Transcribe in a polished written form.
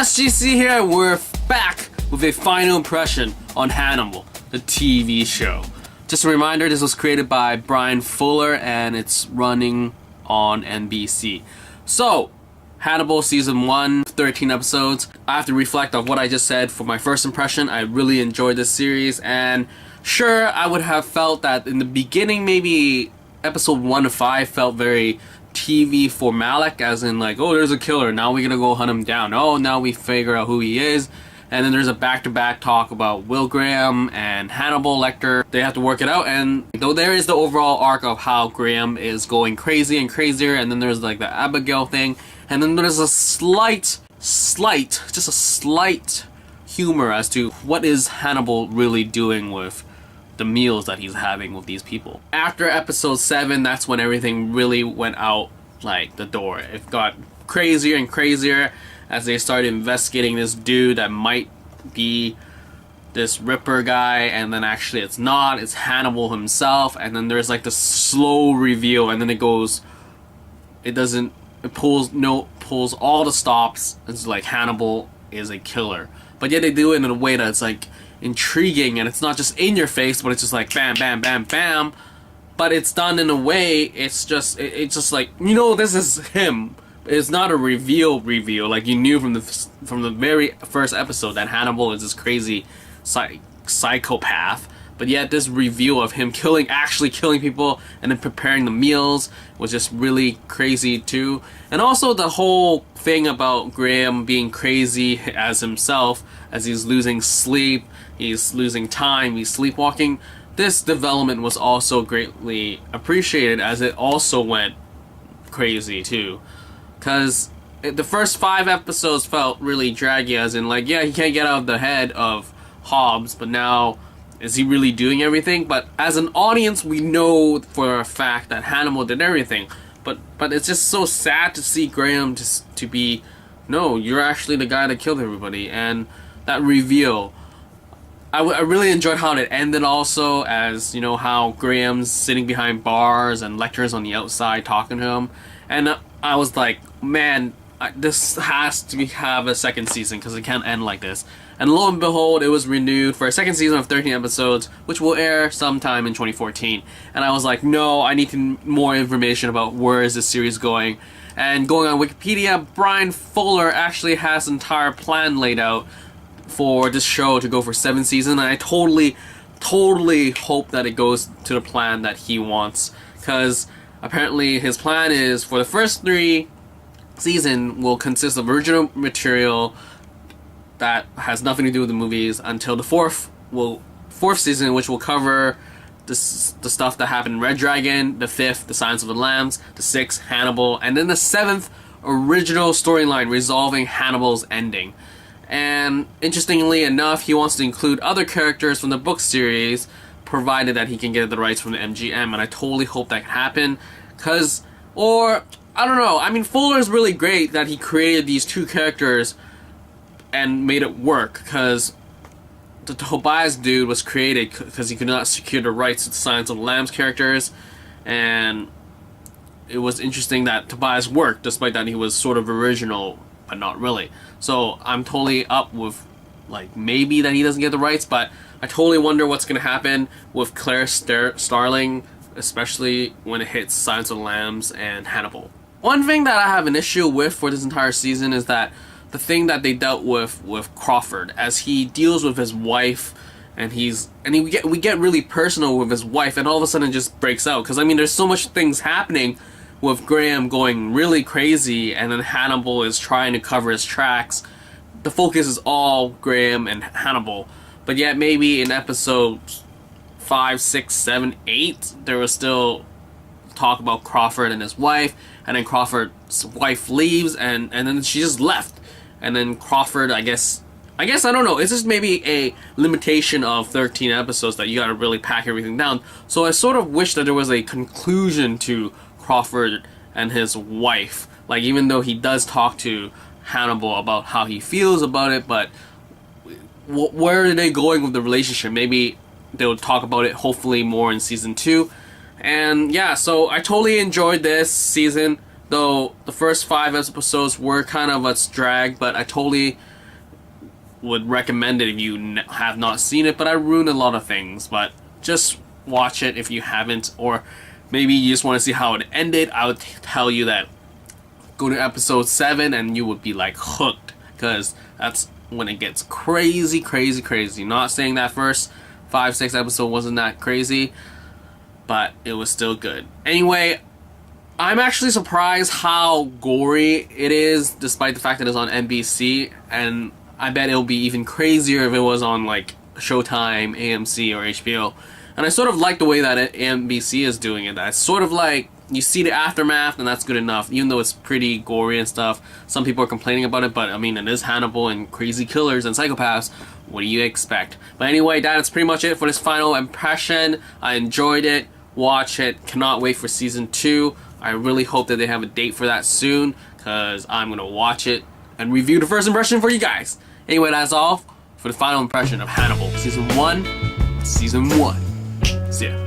SGC here, we're back with a final impression on Hannibal, the TV show. Just a reminder, this was created by Brian Fuller and it's running on NBC. So, Hannibal Season 1, 13 episodes. I have to reflect on what I just said for my first impression. I really enjoyed this series, and sure, I would have felt that in the beginning, maybe episode 1 to 5 felt very TV formalic, as in like, oh, there's a killer, now we're gonna go hunt him down. Oh, now we figure out who he is. And then there's a back-to-back talk about Will Graham and Hannibal Lecter. They have to work it out, and though there is the overall arc of how Graham is going crazy and crazier, and then there's like the Abigail thing, and then there's a slight humor as to what is Hannibal really doing with the meals that he's having with these people. After episode 7, that's when everything really went out like the door. It got crazier and crazier as they started investigating this dude that might be this Ripper guy, and then actually it's not, it's Hannibal himself. And then there's like the slow reveal, and then it pulls all the stops. It's like Hannibal is a killer, but yet they do it in a way that's like intriguing, and it's not just in your face, but it's just like bam bam bam bam, but it's done in a way, it's just like, you know, this is him. It's not a reveal like you knew from the very first episode that Hannibal is this crazy psychopath, but yet this reveal of him actually killing people and then preparing the meals was just really crazy too. And also the whole thing about Graham being crazy as himself, as he's losing sleep, he's losing time, he's sleepwalking. This development was also greatly appreciated, as it also went crazy too. Because the first 5 episodes felt really draggy, as in like, yeah, he can't get out of the head of Hobbs, but now is he really doing everything? But as an audience, we know for a fact that Hannibal did everything. But it's just so sad to see Graham to be, no, you're actually the guy that killed everybody. And that reveal, I really enjoyed how it ended also, as, you know, how Graham's sitting behind bars and Lecter's on the outside talking to him. And I was like, man, this has to have a second season because it can't end like this. And lo and behold, it was renewed for a second season of 13 episodes, which will air sometime in 2014. And I was like, no, I need more information about where is this series going. And going on Wikipedia, Brian Fuller actually has an entire plan laid out for this show to go for 7 seasons. And I totally hope that it goes to the plan that he wants. Because apparently his plan is for the first 3 seasons will consist of original material that has nothing to do with the movies, until the fourth season, which will cover the stuff that happened in Red Dragon, the 5th, the Silence of the Lambs, the 6th, Hannibal, and then the 7th original storyline resolving Hannibal's ending. And interestingly enough, he wants to include other characters from the book series, provided that he can get the rights from the MGM, and I totally hope that can happen. I don't know, I mean, Fuller's really great that he created these 2 characters and made it work, because the Tobias dude was created because he could not secure the rights to the Silence of the Lambs characters, and it was interesting that Tobias worked, despite that he was sort of original, but not really. So I'm totally up with, like, maybe that he doesn't get the rights, but I totally wonder what's going to happen with Claire Starling, especially when it hits Silence of the Lambs and Hannibal. One thing that I have an issue with for this entire season is that the thing that they dealt with Crawford, as he deals with his wife, and we get really personal with his wife, and all of a sudden it just breaks out. Because I mean, there's so much things happening with Graham going really crazy, and then Hannibal is trying to cover his tracks. The focus is all Graham and Hannibal, but yet maybe in episodes 5, 6, 7, 8, there was still talk about Crawford and his wife, and then Crawford's wife leaves, and then she just left. And then Crawford, I guess I don't know, it's just maybe a limitation of 13 episodes that you gotta really pack everything down. So I sort of wish that there was a conclusion to Crawford and his wife. Like, even though he does talk to Hannibal about how he feels about it, but where are they going with the relationship? Maybe they'll talk about it hopefully more in season 2. And yeah, so I totally enjoyed this season, though the first 5 episodes were kind of a drag, but I totally would recommend it if you have not seen it, but I ruined a lot of things. But just watch it if you haven't, or maybe you just want to see how it ended. I would tell you that go to episode 7 and you would be like hooked, because that's when it gets crazy, crazy, crazy. Not saying that first 5-6 episode wasn't that crazy, but it was still good. Anyway, I'm actually surprised how gory it is, despite the fact that it's on NBC, and I bet it'll be even crazier if it was on like Showtime, AMC, or HBO. And I sort of like the way that NBC is doing it. That's sort of like, you see the aftermath and that's good enough, even though it's pretty gory and stuff. Some people are complaining about it, but I mean, it is Hannibal and crazy killers and psychopaths. What do you expect? But anyway, that's pretty much it for this final impression. I enjoyed it. Watch it. Cannot wait for season 2. I really hope that they have a date for that soon, because I'm going to watch it and review the first impression for you guys. Anyway, that's all for the final impression of Hannibal Season 1. See ya.